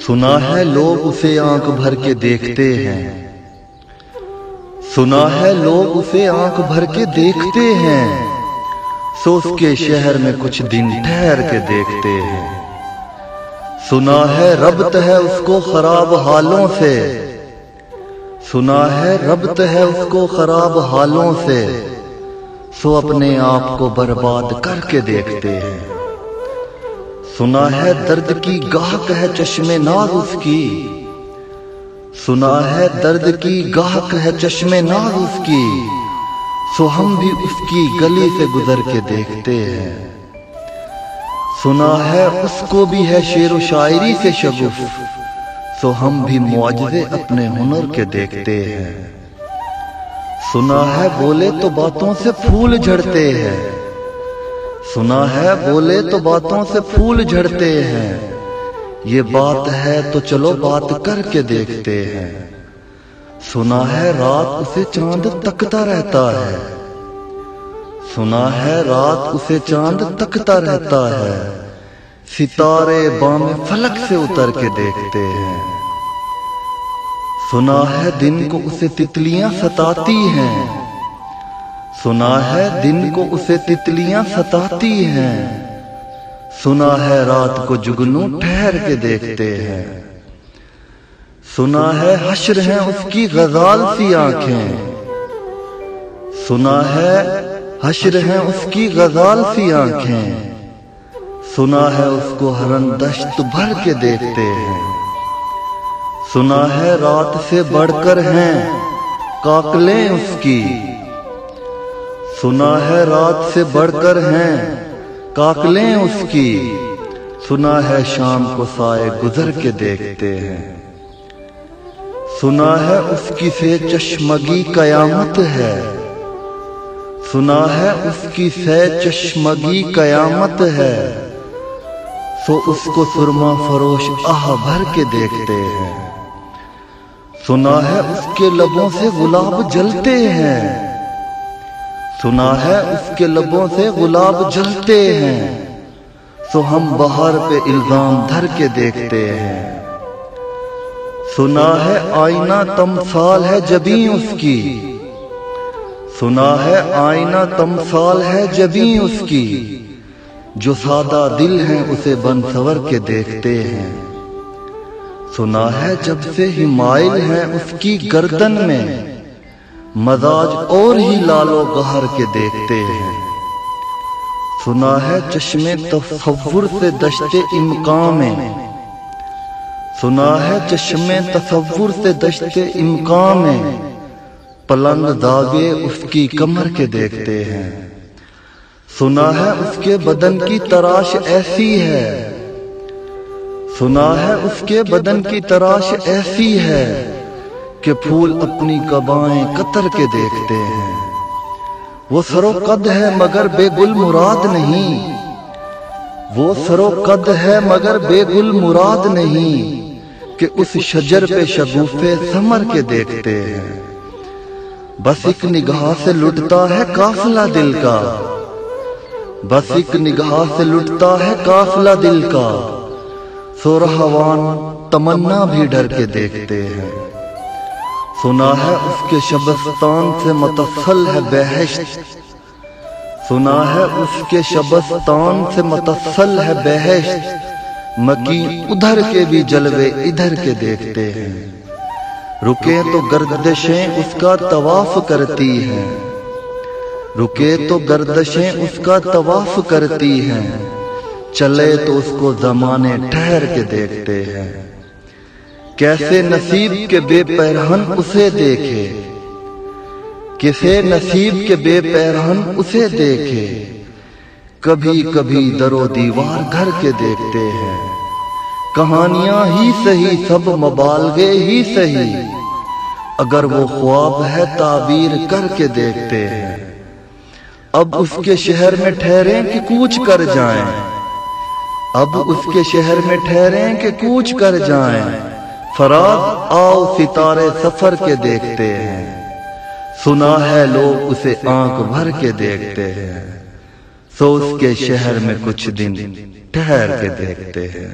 سنا ہے لوگ اسے آنکھ بھر کے دیکھتے ہیں، سنا ہے لوگ اسے آنکھ بھر کے دیکھتے ہیں، سو اس کے شہر میں کچھ دن ٹھہر کے دیکھتے ہیں۔ سنا ہے ربط ہے اس کو خراب حالوں سے، سنا ہے ربط ہے اس کو خراب حالوں سے، سو اپنے آپ کو برباد کر کے دیکھتے ہیں۔ سنا ہے درد کی گاہک ہے چشم ناز اس کی، سنا ہے درد کی گاہک ہے چشم ناز اس کی، سو ہم بھی اس کی گلی سے گزر کے دیکھتے ہیں۔ سنا ہے اس کو بھی ہے شعر و شاعری سے شغف، سو ہم بھی معجزے اپنے ہنر کے دیکھتے ہیں۔ سنا ہے بولے تو باتوں سے پھول جھڑتے ہیں، سنا ہے بولے تو باتوں سے پھول جھڑتے ہیں، یہ بات ہے تو چلو بات کر کے دیکھتے ہیں۔ سنا ہے رات اسے چاند تکتا رہتا ہے، سنا ہے رات اسے چاند تکتا رہتا ہے، ستارے بام فلک سے اتر کے دیکھتے ہیں۔ سنا ہے دن کو اسے تتلیاں ستاتی ہیں، سنا ہے دن کو اسے تتلیاں ستاتی ہیں، سنا ہے رات کو جگنو ٹھہر کے دیکھتے ہیں۔ سنا ہے حشر ہیں اس کی غزال سی آنکھیں، سنا ہے حشر ہیں اس کی غزال سی آنکھیں، سنا ہے اس کو ہرن دشت بھر کے دیکھتے ہیں۔ سنا ہے رات سے بڑھ کر ہیں کاکلیں اس کی، سنا ہے رات سے بڑھ کر ہیں کاکلیں اس کی، سنا ہے شام کو سائے گزر کے دیکھتے ہیں۔ سنا ہے اس کی سے چشمگی قیامت ہے، سنا ہے اس کی سے چشمگی قیامت ہے، سو اس کو سرما فروش آہ بھر کے دیکھتے ہیں۔ سنا ہے اس کے لبوں سے گلاب جلتے ہیں، سنا ہے اس کے لبوں سے گلاب جلتے ہیں، سو ہم بہار پہ الزام دھر کے دیکھتے ہیں۔ سنا ہے آئینہ تمثال ہے جبیں اس کی، سنا ہے آئینہ تمثال ہے جبیں اس کی، جو سادہ دل ہیں اسے بن سور کے دیکھتے ہیں۔ سنا ہے جب سے ہی مائل ہیں اس کی گردن میں، مزاج اور ہی لالو گہر کے دیکھتے ہیں۔ سنا ہے چشم تصور سے دشت امکان میں، سنا ہے چشم تصور سے دشت امکان میں، پلنگ داغے اس کی کمر کے دیکھتے ہیں۔ سنا ہے اس کے بدن کی تراش ایسی ہے، سنا ہے اس کے بدن کی تراش ایسی ہے، کہ پھول اپنی قبائیں قطر کے دیکھتے ہیں۔ وہ سر و قد ہے مگر بے گل مراد نہیں، وہ سر و قد ہے مگر بے گل مراد نہیں، کہ اس شجر پہ شگوفے ثمر کے دیکھتے ہیں۔ بس ایک نگاہ سے لٹتا ہے قافلہ دل کا، بس ایک نگاہ سے لٹتا ہے قافلہ دل کا، سو رہوان تمنا بھی ڈر کے دیکھتے ہیں۔ سنا ہے اس کے شبستان سے متصل ہے بہشت، سنا ہے اس کے شبستان سے متصل ہے بہشت، مکین ادھر کے بھی جلوے ادھر کے دیکھتے ہیں۔ رکے تو گردشیں اس کا طواف کرتی ہیں، رکے تو گردشیں اس کا طواف کرتی ہیں، چلے تو اس کو زمانے ٹھہر کے دیکھتے ہیں۔ کیسے نصیب کے بے پیرہن اسے دیکھے، کیسے نصیب کے بے پیرہن اسے دیکھے، کبھی کبھی در و دیوار گھر کے دیکھتے ہیں۔ کہانیاں ہی سہی سب مبالغے ہی سہی، اگر وہ خواب ہے تعبیر کر کے دیکھتے ہیں۔ اب اس کے شہر میں ٹھہریں کہ کوچ کر جائیں، اب اس کے شہر میں ٹھہریں کہ کوچ کر جائیں، فراغ آؤ ستارے سفر کے دیکھتے ہیں۔ سنا ہے لوگ اسے آنکھ بھر کے دیکھتے ہیں، سو اس کے شہر میں کچھ دن ٹھہر کے دیکھتے ہیں۔